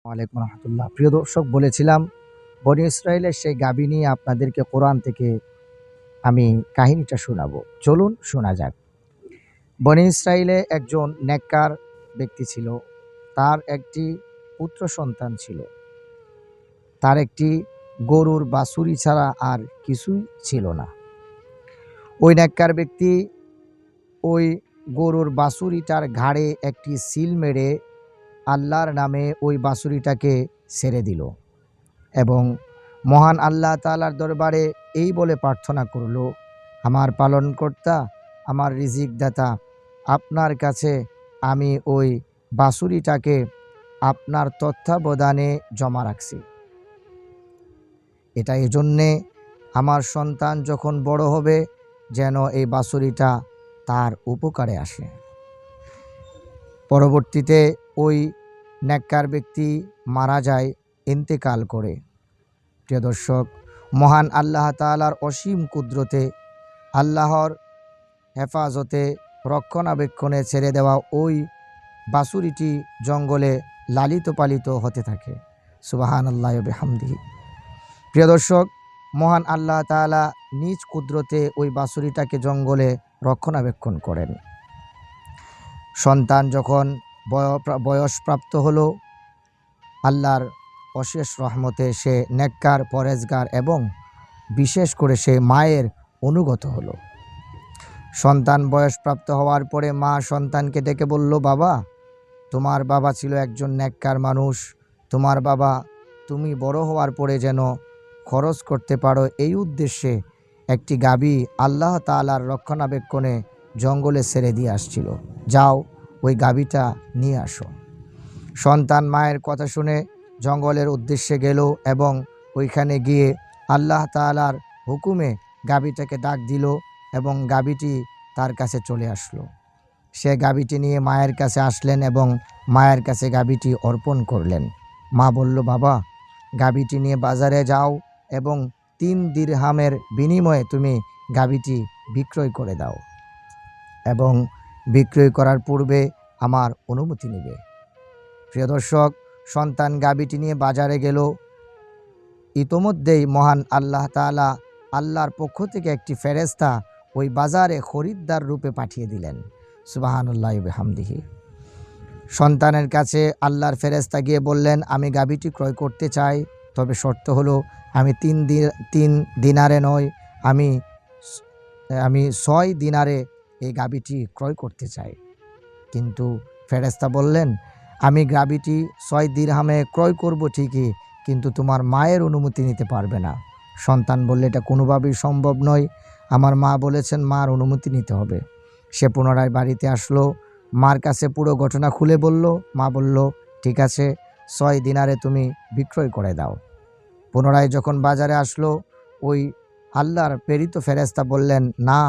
ওয়ালাইকুম রহমতুল্লাহ। প্রিয় দর্শক, বলেছিলাম বনি ইসরায়েলের সেই গাভী নিয়ে আপনাদেরকে কোরআন থেকে আমি কাহিনীটা শোনাবো। চলুন শোনা যাক। বনি ইসরায়েলে একজন নেককার ব্যক্তি ছিল। তার একটি পুত্র সন্তান ছিল। তার একটি গরুর বাছুরি ছাড়া আর কিছুই ছিল না। ওই নেককার ব্যক্তি ওই গরুর বাছুরিটার ঘাড়ে একটি সিল মেরে আল্লাহর নামে ওই বাছুরিটাকে ছেড়ে দিল এবং মহান আল্লাহ তাআলার দরবারে এই বলে প্রার্থনা করল, আমার পালনকর্তা, আমার রিজিক দাতা, আপনার কাছে আমি ওই বাছুরিটাকে আপনার তত্ত্বাবধানে জমা রাখছি। এটা এজন্যে আমার সন্তান যখন বড় হবে যেন এই বাছুরিটা তার উপকারে আসে। পরবর্তীতে ওই নেককার ব্যক্তি মারা যায়, ইন্তেকাল করে। প্রিয় দর্শক, মহান আল্লাহ তাআলার অসীম কুদরতে, আল্লাহর হেফাজতে, রক্ষণাবেক্ষণে ছেড়ে দেওয়া ওই বাছুরিটি জঙ্গলে লালিত পালিত হতে থাকে। সুবহানাল্লাহি ওয়া বিহামদিহি। প্রিয় দর্শক, মহান আল্লাহ তাআলা নিজ কুদরতে ওই বাছুরিটাকে জঙ্গলে রক্ষণাবেক্ষণ করেন। সন্তান যখন বয়সপ্রাপ্ত হলো, আল্লাহর অশেষ রহমতে সে নেককার, পরেজগার এবং বিশেষ করে সে মায়ের অনুগত হলো। সন্তান বয়সপ্রাপ্ত হওয়ার পরে মা সন্তানকে ডেকে বলল, বাবা, তোমার বাবা ছিল একজন নেককার মানুষ। তোমার বাবা তুমি বড় হওয়ার পরে যেন খরচ করতে পারো এই উদ্দেশ্যে একটি গাভী আল্লাহ তাআলার রক্ষণাবেক্ষণে জঙ্গলে ছেড়ে দিয়ে আসছিল। যাও, ওই গাভীটা নিয়ে আসো। সন্তান মায়ের কথা শুনে জঙ্গলের উদ্দেশ্যে গেল এবং ওইখানে গিয়ে আল্লাহ তাআলার হুকুমে গাভীটাকে ডাক দিল এবং গাভীটি তার কাছে চলে আসলো। সে গাভীটি নিয়ে মায়ের কাছে আসলেন এবং মায়ের কাছে গাভীটি অর্পণ করলেন। মা বলল, বাবা, গাভীটি নিয়ে বাজারে যাও এবং 3 দিরহামের বিনিময়ে তুমি গাভীটি বিক্রয় করে দাও এবং বিক্রয় করার পূর্বে আমার অনুমতি নেবে। প্রিয় দর্শক, সন্তান গাভীটি নিয়ে বাজারে গেল। ইতোমধ্যেই মহান আল্লাহ তাআলা আল্লাহর পক্ষ থেকে একটি ফেরেশতা ওই বাজারে খরিদ্দার রূপে পাঠিয়ে দিলেন। সুবহানাল্লাহি ওয়া বিহামদিহি। সন্তানের কাছে আল্লাহর ফেরেশতা গিয়ে বললেন, আমি গাভীটি ক্রয় করতে চাই, তবে শর্ত হলো আমি 3 দিনারে নয়, আমি 6 দিনারে এই গাভীটি ক্রয় করতে চাই। কিন্তু ফেরেশতা বললেন, আমি গাভীটি 6 দিরহামে ক্রয় করব ঠিকই, কিন্তু তোমার মায়ের অনুমতি নিতে পারবে না। সন্তান বললে, এটা কোনোভাবেই সম্ভব নয়, আমার মা বলেছেন মার অনুমতি নিতে হবে। সে পুনরায় বাড়িতে আসলো, মার কাছে পুরো ঘটনা খুলে বলল। মা বলল, ঠিক আছে, 6 দিনারে তুমি বিক্রয় করে দাও। পুনরায় যখন বাজারে আসলো, ওই আল্লাহর প্রেরিত ফেরেশতা বললেন, না,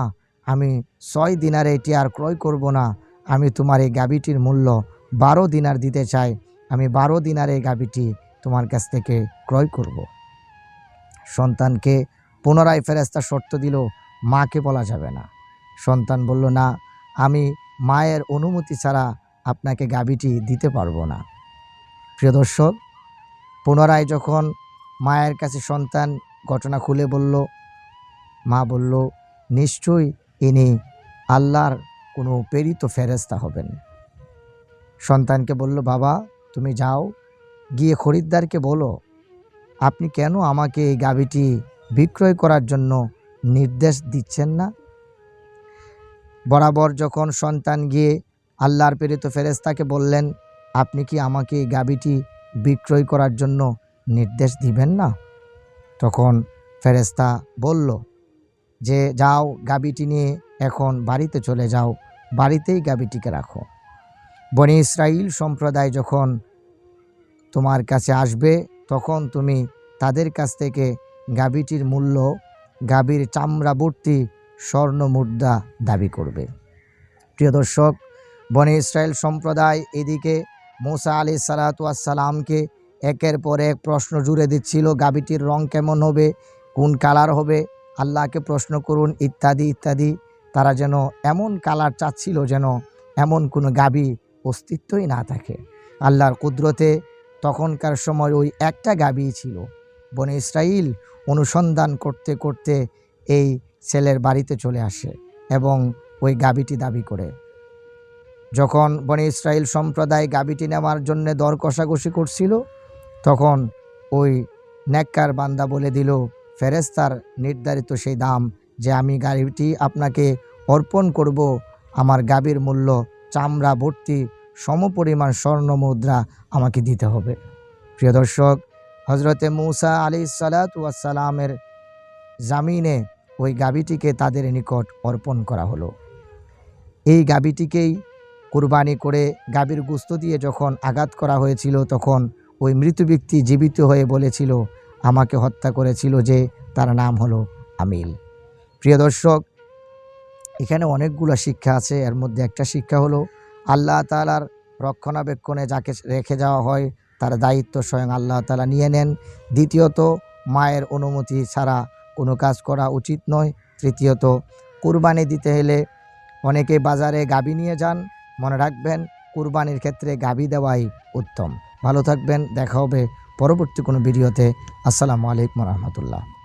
আমি 6 দিনারে এটি আর ক্রয় করব না, আমি তোমার এই গাভীটির মূল্য 12 দিনার দিতে চাই, আমি 12 দিনারে এই গাভীটি তোমার কাছ থেকে ক্রয় করব। সন্তানকে পুনরায় ফেরেশতা শর্ত দিল, মাকে বলা যাবে না। সন্তান বলল, না, আমি মায়ের অনুমতি ছাড়া আপনাকে গাভীটি দিতে পারবো না। প্রিয় দর্শক, পুনরায় যখন মায়ের কাছে সন্তান ঘটনা খুলে বলল, মা বলল, নিশ্চয়ই ইনি আল্লাহর কোনো প্রেরিত ফেরেশতা হবেন। সন্তানকে বলল, বাবা, তুমি যাও, গিয়ে খরিদ্দারকে বলো, আপনি কেন আমাকে এই গাভীটি বিক্রয় করার জন্য নির্দেশ দিচ্ছেন না? বরাবর যখন সন্তান গিয়ে আল্লাহর প্রেরিত ফেরেশতাকে বললেন, আপনি কি আমাকে এই গাভীটি বিক্রয় করার জন্য নির্দেশ দিবেন না? তখন ফেরেশতা বলল যে, যাও, গাভীটি নিয়ে এখন বাড়িতে চলে যাও, বাড়িতেই গাভীটিকে রাখো। বনি ইসরাইল সম্প্রদায় যখন তোমার কাছে আসবে তখন তুমি তাদের কাছ থেকে গাভীটির মূল্য, গাভীর চামড়া ভর্তি স্বর্ণ মুদ্রা দাবি করবে। প্রিয় দর্শক, বনি ইসরাইল সম্প্রদায় এদিকে মূসা আলাইহিস সালাতু ওয়াস সালামকে একের পর এক প্রশ্ন জুড়ে দিচ্ছিল, গাভীটির রং কেমন হবে, কোন কালার হবে, আল্লাহকে প্রশ্ন করুন, ইত্যাদি ইত্যাদি। তারা যেন এমন কালার চাচ্ছিল যেন এমন কোনো গাভী অস্তিত্বই না থাকে। আল্লাহর কুদরতে তখনকার সময় ওই একটা গাভী ছিল। বনী ইসরাইল অনুসন্ধান করতে করতে এই ছেলের বাড়িতে চলে আসে এবং ওই গাভীটি দাবি করে। যখন বনী ইসরাইল সম্প্রদায় গাভীটি নেওয়ার জন্য দর কষাকষি করছিল, তখন ওই নেককার বান্দা বলে দিল ফেরেশতার নির্ধারিত সেই দাম, যে আমি গাভীটি আপনাকে অর্পণ করব, আমার গাভীর মূল্য চামড়া ভর্তি সমপরিমাণ স্বর্ণ মুদ্রা আমাকে দিতে হবে। প্রিয় দর্শক, হজরতে মূসা আলাইহিসসালাতু ওয়াসসালামের জামিনে ওই গাভীটিকে তাদের নিকট অর্পণ করা হলো। এই গাভীটিকেই কুরবানি করে গাভীর গোশত দিয়ে যখন আঘাত করা হয়েছিল, তখন ওই মৃত ব্যক্তি জীবিত হয়ে বলেছিল আমাকে হত্যা করেছিল, যে তার নাম হলো আমিল। প্রিয় দর্শক, এখানে অনেকগুলো শিক্ষা আছে। এর মধ্যে একটা শিক্ষা হলো আল্লাহ তাআলার রক্ষণাবেক্ষণে যাকে রেখে যাওয়া হয় তার দায়িত্ব স্বয়ং আল্লাহ তাআলা নিয়ে নেন। দ্বিতীয়ত, মায়ের অনুমতি ছাড়া কোনো কাজ করা উচিত নয়। তৃতীয়ত, কুরবানি দিতে হলে অনেকে বাজারে গাভী নিয়ে যান। মনে রাখবেন, কুরবানির ক্ষেত্রে গাভী দেওয়াই উত্তম। ভালো থাকবেন, দেখা হবে পরবর্তী কোনো ভিডিওতে। আসসালামু আলাইকুম রহমতুল্লাহ।